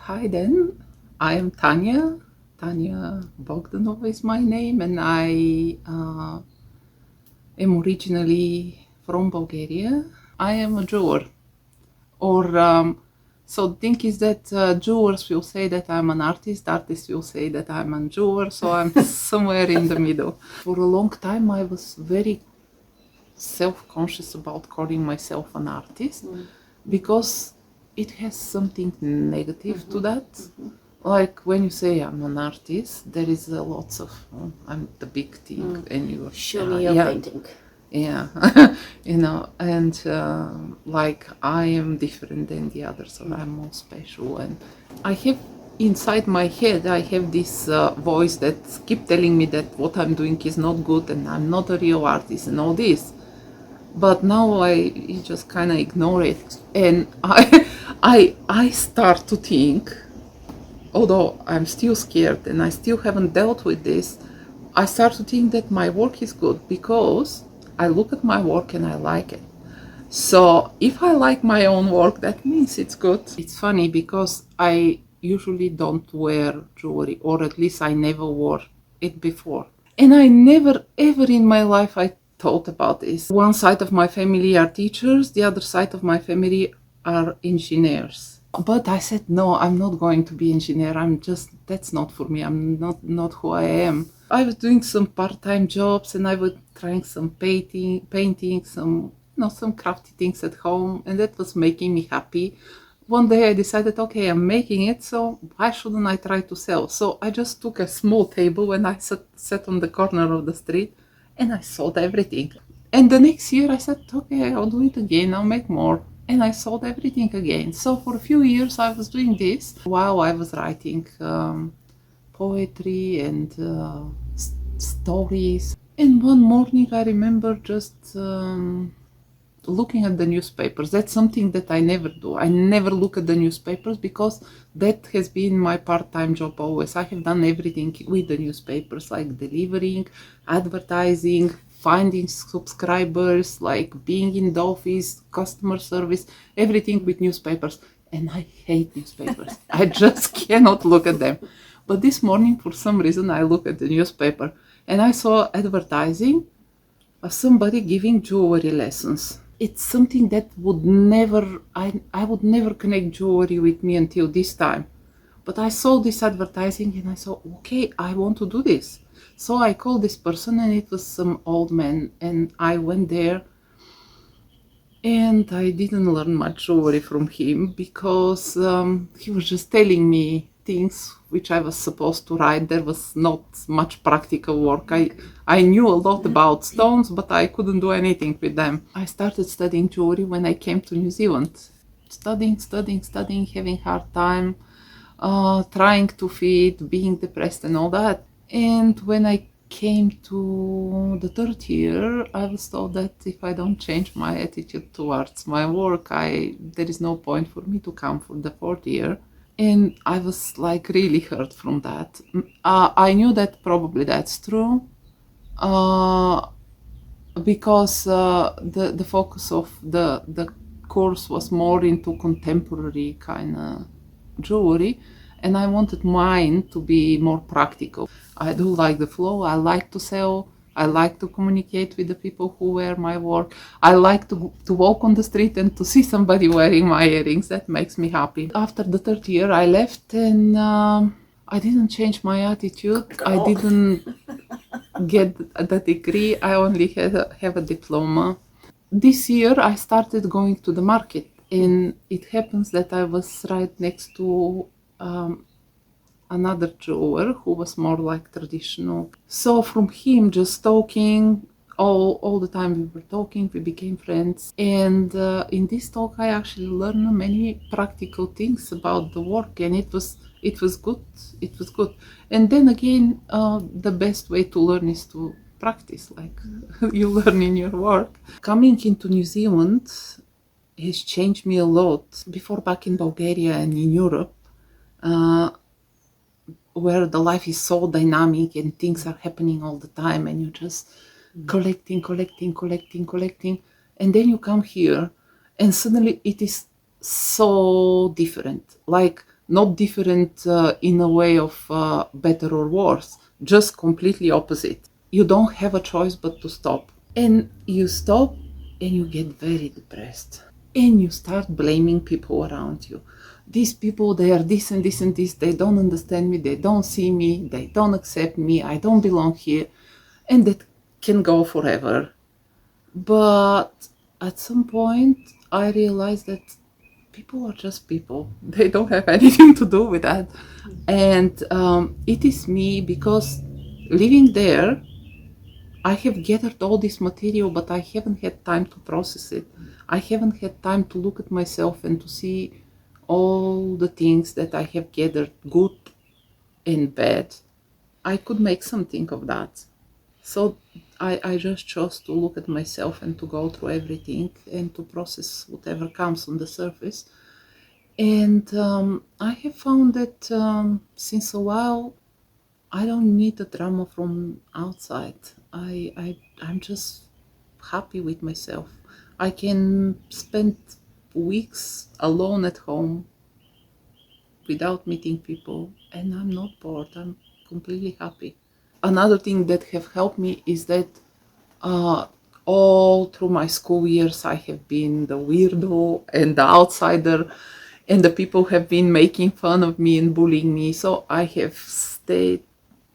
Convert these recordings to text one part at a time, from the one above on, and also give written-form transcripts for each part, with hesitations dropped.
Hi then, I am Tanya. Tanya Bogdanova is my name, and I am originally from Bulgaria. I am a jeweler, or so the thing is that jewelers will say that I'm an artist, artists will say that I'm a jeweler, so I'm somewhere in the middle. For a long time, I was very self-conscious about calling myself an artist because it has something negative to that. Like when you say I'm an artist, there is a lots of I'm the big thing, and you Show me your painting. yeah, and like I am different than the others, or I'm more special, and I have inside my head I have this voice that keep telling me that what I'm doing is not good and I'm not a real artist and all this. But now I just kind of ignore it, and I start to think, although I'm still scared and I still haven't dealt with this, I start to think that my work is good because I look at my work and I like it. So if I like my own work, that means it's good. It's funny because I usually don't wear jewelry, or at least I never wore it before. And I never ever in my life I thought about this. One side of my family are teachers, the other side of my family are engineers. But I said, no, I'm not going to be engineer. That's not for me. I'm not who I am. I was doing some part-time jobs and I was trying some painting, some crafty things at home, and that was making me happy. One day I decided, okay, I'm making it, so why shouldn't I try to sell? So I just took a small table and I sat on the corner of the street and I sold everything. And the next year I said, okay, I'll do it again, I'll make more. And I sold everything again. So for a few years I was doing this while I was writing poetry and stories. And one morning I remember just looking at the newspapers. That's something that I never do. I never look at the newspapers because that has been my part-time job always. I have done everything with the newspapers, like delivering, advertising, finding subscribers, like being in the office, customer service, everything with newspapers. And I hate newspapers. I just cannot look at them. But this morning, for some reason, I looked at the newspaper and I saw advertising of somebody giving jewelry lessons. It's something that I would never connect jewelry with me until this time. But I saw this advertising and I saw, okay, I want to do this. So I called this person and it was some old man, and I went there and I didn't learn much jewelry from him because he was just telling me things which I was supposed to write. There was not much practical work. I knew a lot about stones, but I couldn't do anything with them. I started studying jewelry when I came to New Zealand. Studying, having hard time, trying to fit, being depressed and all that. And when I came to the third year, I was told that if I don't change my attitude towards my work, there is no point for me to come for the fourth year. And I was like really hurt from that. I knew that probably that's true, because the focus of the course was more into contemporary kind of jewelry, and I wanted mine to be more practical. I do like the flow. I like to sell. I like to communicate with the people who wear my work. I like to walk on the street and to see somebody wearing my earrings. That makes me happy. After the third year, I left, and I didn't change my attitude. I didn't get the degree. I only have a diploma. This year, I started going to the market, and it happens that I was right next to another jeweler who was more like traditional. So from him, just talking all the time, we were talking, we became friends. And in this talk, I actually learned many practical things about the work, and it was good. It was good. And then again, the best way to learn is to practice, like you learn in your work. Coming into New Zealand has changed me a lot. Before, back in Bulgaria and in Europe, where the life is so dynamic and things are happening all the time, and you're just collecting, and then you come here and suddenly it is so different. Like not different in a way of better or worse, just completely opposite. You don't have a choice but to stop. And you stop and you get very depressed. And you start blaming people around you. These people, they are this and this and this, they don't understand me, they don't see me, they don't accept me, I don't belong here. And that can go forever. But at some point, I realized that people are just people. They don't have anything to do with that. And it is me, because living there, I have gathered all this material, but I haven't had time to process it. I haven't had time to look at myself and to see all the things that I have gathered, good and bad. I could make something of that. So I just chose to look at myself and to go through everything and to process whatever comes on the surface. And I have found that since a while, I don't need the drama from outside. I'm just happy with myself. I can spend weeks alone at home without meeting people, and I'm not bored. I'm completely happy. Another thing that have helped me is that uh, all through my school years, I have been the weirdo and the outsider, and the people have been making fun of me and bullying me. So I have stayed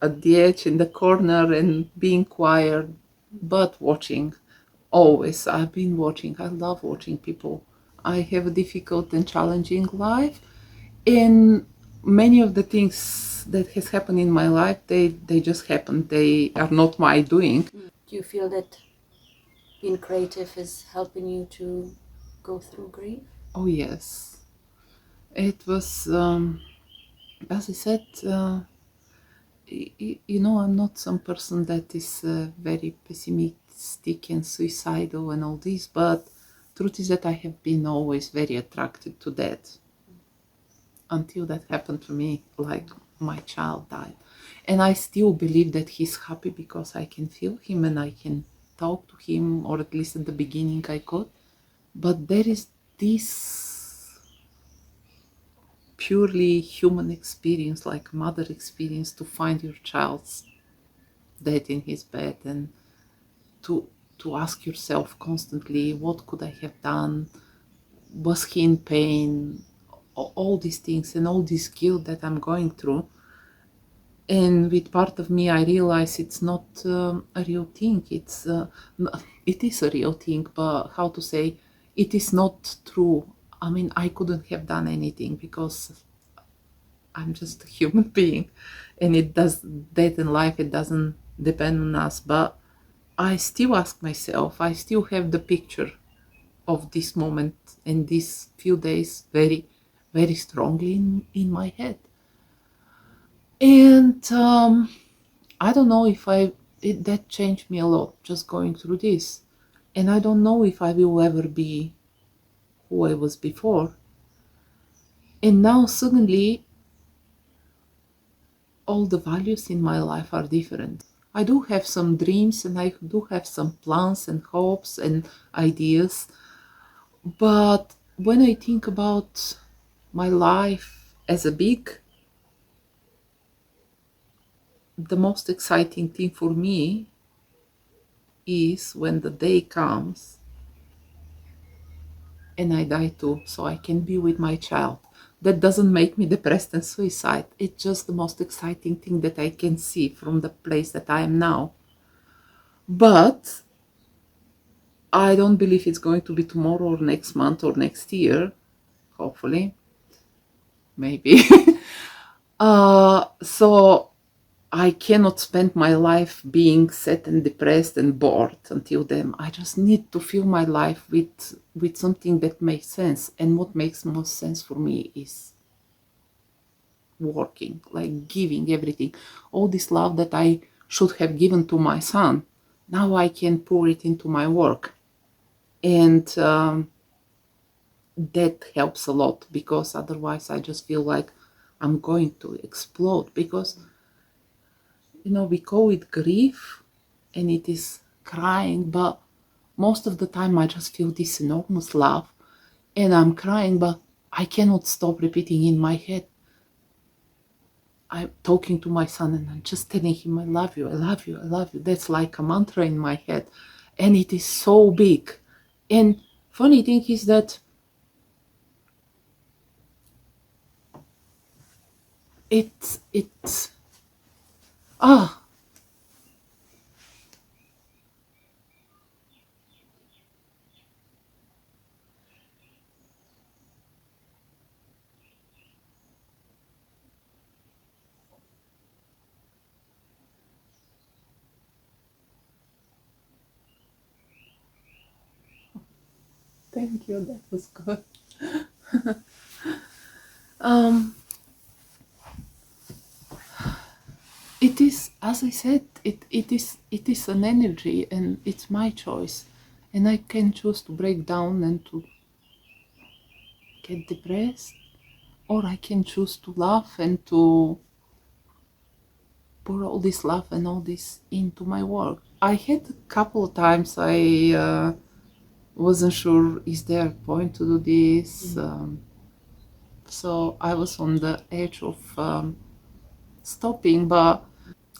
at the edge in the corner and being quiet, but watching. Always, I've been watching. I love watching people. I have a difficult and challenging life, and many of the things that has happened in my life, they just happened. They are not my doing. Do you feel that being creative is helping you to go through grief? Oh yes, it was. As I said, I'm not some person that is very pessimistic and suicidal and all this, but truth is that I have been always very attracted to that until that happened to me, like my child died. And I still believe that he's happy because I can feel him and I can talk to him, or at least at the beginning I could. But there is this purely human experience, like mother experience, to find your child's dead in his bed, and to ask yourself constantly, what could I have done? Was he in pain? All these things and all this guilt that I'm going through. And with part of me, I realize it's not a real thing. It is a real thing, but how to say, it is not true. I mean, I couldn't have done anything because I'm just a human being, and it does death in life. It doesn't depend on us. But I still ask myself. I still have the picture of this moment and these few days very, very strongly in my head. And I don't know if that changed me a lot, just going through this. And I don't know if I will ever be who I was before. And now suddenly, all the values in my life are different. I do have some dreams and I do have some plans and hopes and ideas. But when I think about my life as a big, the most exciting thing for me is when the day comes and I die too, so I can be with my child. That doesn't make me depressed and suicide. It's just the most exciting thing that I can see from the place that I am now. But I don't believe it's going to be tomorrow or next month or next year. Hopefully. Maybe. So I cannot spend my life being sad and depressed and bored until then. I just need to fill my life with something that makes sense. And what makes most sense for me is working, like giving everything. All this love that I should have given to my son, now I can pour it into my work. And that helps a lot, because otherwise I just feel like I'm going to explode. Because we call it grief and it is crying, but most of the time I just feel this enormous love and I'm crying, but I cannot stop repeating in my head, I'm talking to my son and I'm just telling him, I love you, I love you, I love you. That's like a mantra in my head. And it is so big. And funny thing is that it's ah thank you, that was good. um it is, as I said, it is an energy and it's my choice, and I can choose to break down and to get depressed, or I can choose to laugh and to pour all this love and all this into my work. I had a couple of times I wasn't sure, is there a point to do this? So I was on the edge of stopping, but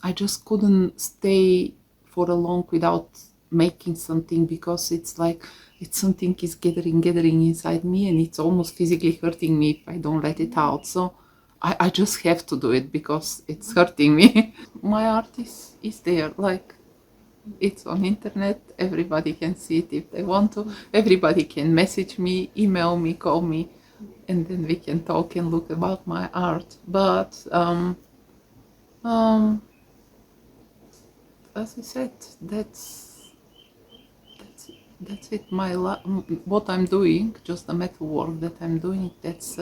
I just couldn't stay for a long without making something, because it's like it's something is gathering inside me, and it's almost physically hurting me if I don't let it out. So I just have to do it because it's hurting me. My art is there, like it's on internet, everybody can see it if they want to, everybody can message me, email me, call me, and then we can talk and look about my art. But um, as I said, that's it. What I'm doing, just the metal work that I'm doing, that's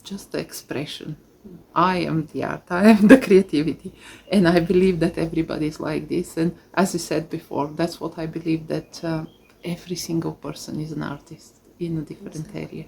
just the expression. I am the art, I am the creativity, and I believe that everybody is like this. And as I said before, that's what I believe, that every single person is an artist in a different area.